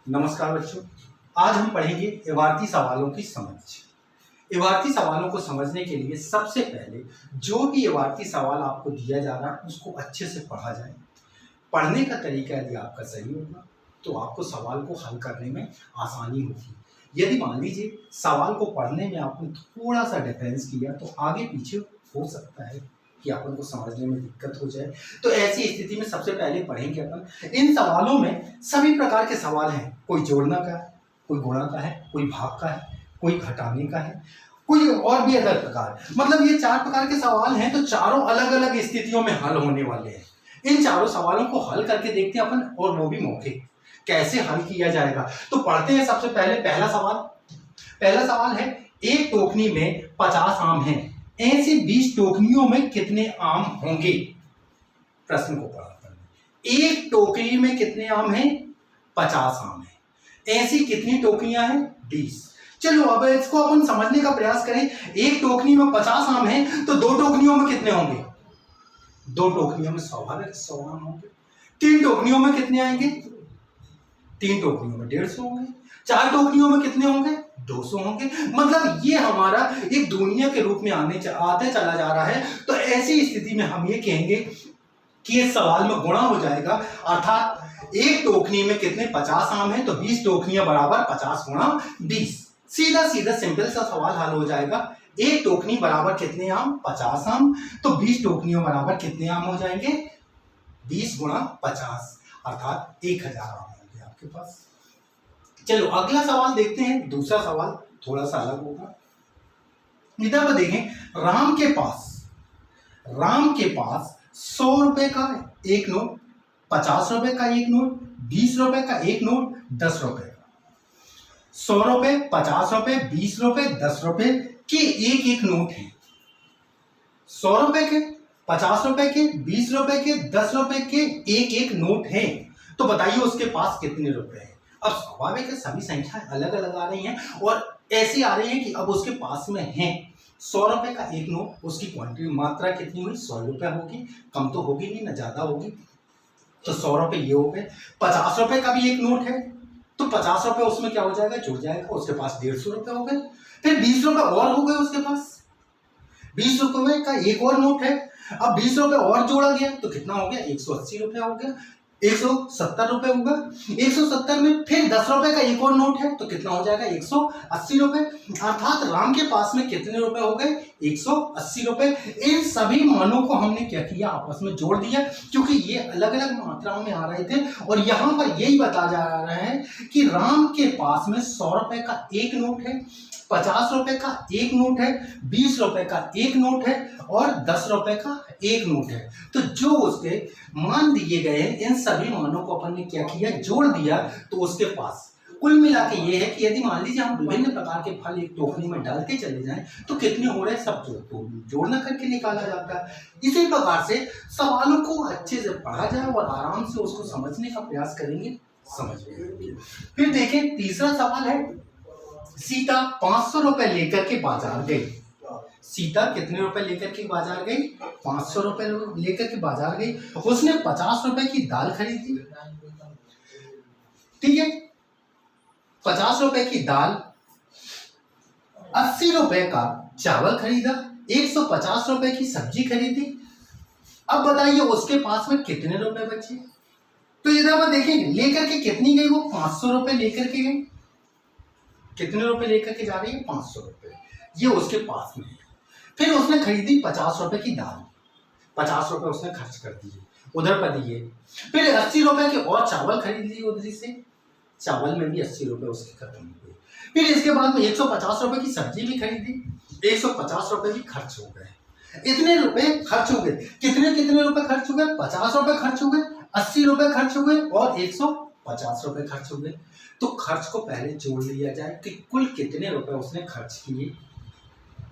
नमस्कार बच्चों, आज हम पढ़ेंगे इबारती सवालों की समझ। इबारती सवालों को समझने के लिए सबसे पहले जो भी इबारती सवाल आपको दिया जा रहा है उसको अच्छे से पढ़ा जाए। पढ़ने का तरीका यदि आपका सही होगा तो आपको सवाल को हल करने में आसानी होगी। यदि मान लीजिए सवाल को पढ़ने में आपने थोड़ा सा डिफरेंस किया तो आगे पीछे हो सकता है कि अपन को समझने में दिक्कत हो जाए। तो ऐसी स्थिति में सबसे पहले पढ़ेंगे अपन इन सवालों में सभी प्रकार के सवाल हैं। कोई जोड़ना का है, कोई गुणा का है, कोई भाग का है, कोई घटाने का है, कोई और भी अलग प्रकार। मतलब ये 4 प्रकार के सवाल हैं तो चारों अलग अलग स्थितियों में हल होने वाले हैं। इन चारों सवालों को हल करके देखते हैं अपन, और वो भी मौखिक कैसे हल किया जाएगा। तो पढ़ते हैं सबसे पहले पहला सवाल है, एक टोकनी में 50 आम हैं, ऐसे 20 टोकनियों में कितने आम होंगे। प्रश्न को पढ़ा, एक टोकरी में कितने आम हैं? 50 आम हैं। ऐसी कितनी टोकरियां हैं? 20। चलो अब इसको अपन समझने का प्रयास करें। एक टोकरी में 50 आम हैं तो 2 टोकरियों में कितने होंगे? 2 टोकरियों में स्वाभाविक 100 आम होंगे। 3 टोकरियों में कितने आएंगे? 3 टोकरियों में 150 होंगे। 4 टोकरियों में कितने होंगे? 200 होंगे। मतलब ये हमारा एक दुनिया के रूप में आते चला जा रहा है। तो ऐसी स्थिति में हम ये कहेंगे कि इस सवाल में गुणा हो जाएगा, अर्थात एक टोकरी में कितने 50 आम हैं तो 20 टोकरियां बराबर 50 गुणा 20। सीधा सीधा सिंपल सा सवाल हल हो जाएगा। एक टोकरी बराबर कितने आम? 50 आम। तो 20 टोकरियों बराबर कितने आम हो जाएंगे? 20 गुणा 50, अर्थात 1000 आम होंगे आपके पास। चलो अगला सवाल देखते हैं। दूसरा सवाल थोड़ा सा अलग होगा। इधर पर देखें, राम के पास 100 रुपए का एक नोट, 50 रुपए का एक नोट, 20 रुपए का एक नोट, 10 रुपए का। 100 रुपए, 50 रुपए, 20 रुपए, 10 रुपए के एक एक नोट है। 100 रुपए के, 50 रुपए के, 20 रुपए के, 10 रुपए के एक एक नोट है। तो बताइए उसके पास कितने रुपए हैं। अब स्वाभाविक है सभी संख्याएं अलग अलग आ रही हैं और ऐसी आ रही है कि अब उसके पास में है 100 रुपए का एक नोट, उसकी क्वांटिटी मात्रा कितनी हुई? 100 रुपए होगी, कम तो होगी नहीं ना ज्यादा होगी। तो 100 रुपए ये हो गए। 50 रुपए का भी एक नोट है तो 50 रुपए उसमें क्या हो जाएगा? जुड़ जाएगा, उसके पास 150 रुपए हो गए। फिर 20 रुपए और हो गए उसके पास, 20 रुपए का एक और नोट है। अब 20 रुपए और जोड़ा गया तो कितना हो गया? 180 रुपए हो गया। 170 रुपए होगा। 170 में फिर 10 रुपए का एक और नोट है तो कितना हो जाएगा? 180 रुपए। अर्थात राम के पास में कितने रुपए हो गए? 180 रुपए। इन सभी मानों को हमने क्या किया? आपस में जोड़ दिया, क्योंकि ये अलग अलग मात्राओं में आ रहे थे। और यहाँ पर यही बताया जा रहा है कि राम के पास में 100 रुपए का एक नोट है, 50 रुपए का एक नोट है, 20 रुपए का एक नोट है और 10 रुपए का एक नोट है। तो जो उसके मान दिए गए हैं इन सभी मानों को अपन ने क्या किया? जोड़ दिया। तो उसके पास कुल मिला के ये है कि यदि मान लीजिए हम विभिन्न प्रकार के फल एक टोकरी में डालते चले जाएं तो कितने हो रहे हैं? सब जोड़ना करके निकाला जाता है। इसी प्रकार से सवालों को अच्छे से पढ़ा जाए और आराम से उसको समझने का प्रयास करेंगे, समझ में आएंगे। फिर देखें तीसरा सवाल है, सीता 500 रुपए लेकर के बाजार गई। सीता कितने रुपए लेकर के बाजार गई? 500 रुपए लेकर के बाजार गई। उसने 50 रुपए की दाल खरीदी, ठीक है, 50 रुपए की दाल, 80 रुपए का चावल खरीदा, 150 रुपए की सब्जी खरीदी। अब बताइए उसके पास में कितने रुपए बचे? तो इधर पर देखेंगे लेकर के कितनी गई? वो 500 रुपए लेकर के गई। कितने रुपए लेकर के जा रही है? 500 रुपए। ये उसके पास में है। फिर उसने खरीदी 50 रुपए की दाल, 50 रुपए उसने खर्च कर दिए, उधर पर दिए। फिर 80 रुपए के और चावल खरीद लिए उधर से, चावल में भी 80 रुपए उसके खत्म हो गए। फिर इसके बाद में 150 रुपए की सब्जी भी खरीदी, 150 रुपए भी खर्च हो गए। इतने रुपए खर्च हो गए। कितने रुपए खर्च हो गए? 50 रुपए खर्च हो गए, 80 रुपए खर्च हो गए और 150 रुपए खर्च हो गए। तो खर्च को पहले जोड़ लिया जाए कि कुल कितने रुपए उसने खर्च किए।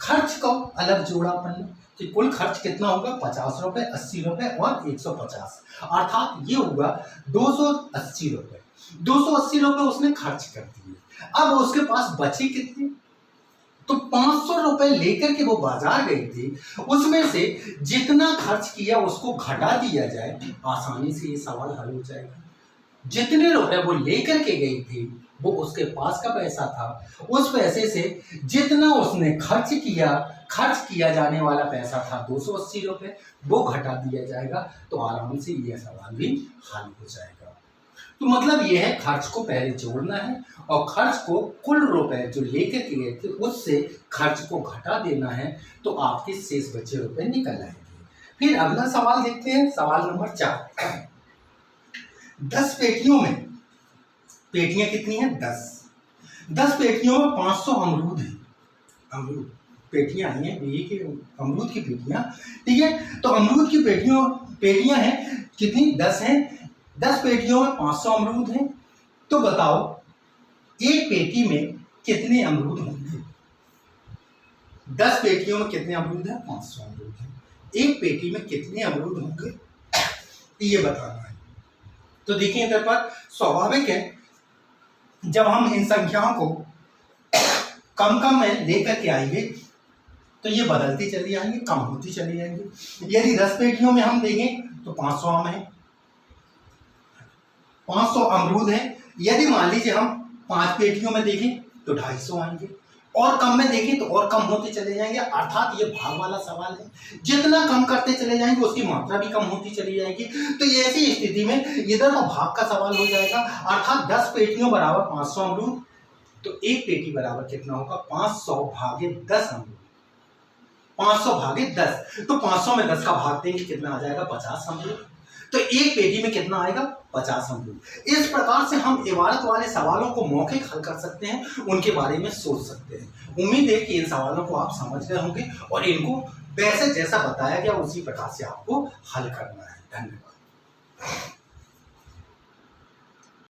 खर्च को अलग जोड़ा अपन ने कि कुल खर्च कितना होगा? 50 रुपए, 80 रुपए और 150, अर्थात ये होगा 280 रुपए। 280 रुपए उसने खर्च कर दिए। अब उसके पास बचे कितने? तो 500 रुपए लेकर के वो बाजार गई थी, उसमें से जितना खर्च किया उसको घटा दिया जाए, आसानी से ये सवाल हल हो जाएगा। जितने रुपए वो लेकर के गई थी वो उसके पास का पैसा था, उस पैसे से जितना उसने खर्च किया जाने वाला पैसा था 280 रुपये, वो घटा दिया जाएगा। तो आराम से ये सवाल भी हल हो जाएगा। तो मतलब ये है, खर्च को पहले जोड़ना है और खर्च को कुल रुपए जो लेकर के गए थे उससे खर्च को घटा देना है, तो आपके शेष बचे रुपए निकल आएंगे। फिर अगला सवाल देखते हैं, सवाल नंबर 4। 10 पेटियों में, पेटियां कितनी हैं? 10 पेटियों में 500 अमरूद हैं। अमरूद पेटियां आई हैं, ये कि अमरूद की पेटियां, ठीक है। तो अमरूद की पेटियां हैं कितनी? 10 हैं। 10 पेटियों में 500 अमरूद हैं। तो बताओ एक पेटी में कितने अमरूद होंगे? 10 पेटियों में कितने अमरूद हैं? 500 अमरूद हैं। एक पेटी में कितने अमरूद होंगे ये बताना है। तो देखिए इधर पर स्वाभाविक है, जब हम इन संख्याओं को कम में लेकर के आएंगे तो ये बदलती चली जाएंगी, कम होती चली जाएंगी। यदि 10 पेटियों में हम देखें तो 500 आम है, 500 अमरूद है। यदि मान लीजिए हम 5 पेटियों में देखें तो 250 आएंगे, और कम में देखें तो और कम होते चले जाएंगे। अर्थात ये भाग वाला सवाल है, जितना कम करते चले जाएंगे उसकी मात्रा भी कम होती चली जाएगी। तो ये ऐसी स्थिति में इधर का भाग का सवाल हो जाएगा। अर्थात 10 पेटियों बराबर 500 अमरूद, तो एक पेटी बराबर कितना होगा? 500 भागे 10 अमरूद। 500 भागे 10, तो 500 में 10 का भाग देंगे, कितना आ जाएगा? 50 अमरूद। तो एक पेटी में कितना आएगा? 50 अमरूद। इस प्रकार से हम इबारत वाले सवालों को मौखिक हल कर सकते हैं, उनके बारे में सोच सकते हैं। उम्मीद है कि इन सवालों को आप समझ गए होंगे और इनको वैसे जैसा बताया गया उसी प्रकार से आपको हल करना है। धन्यवाद।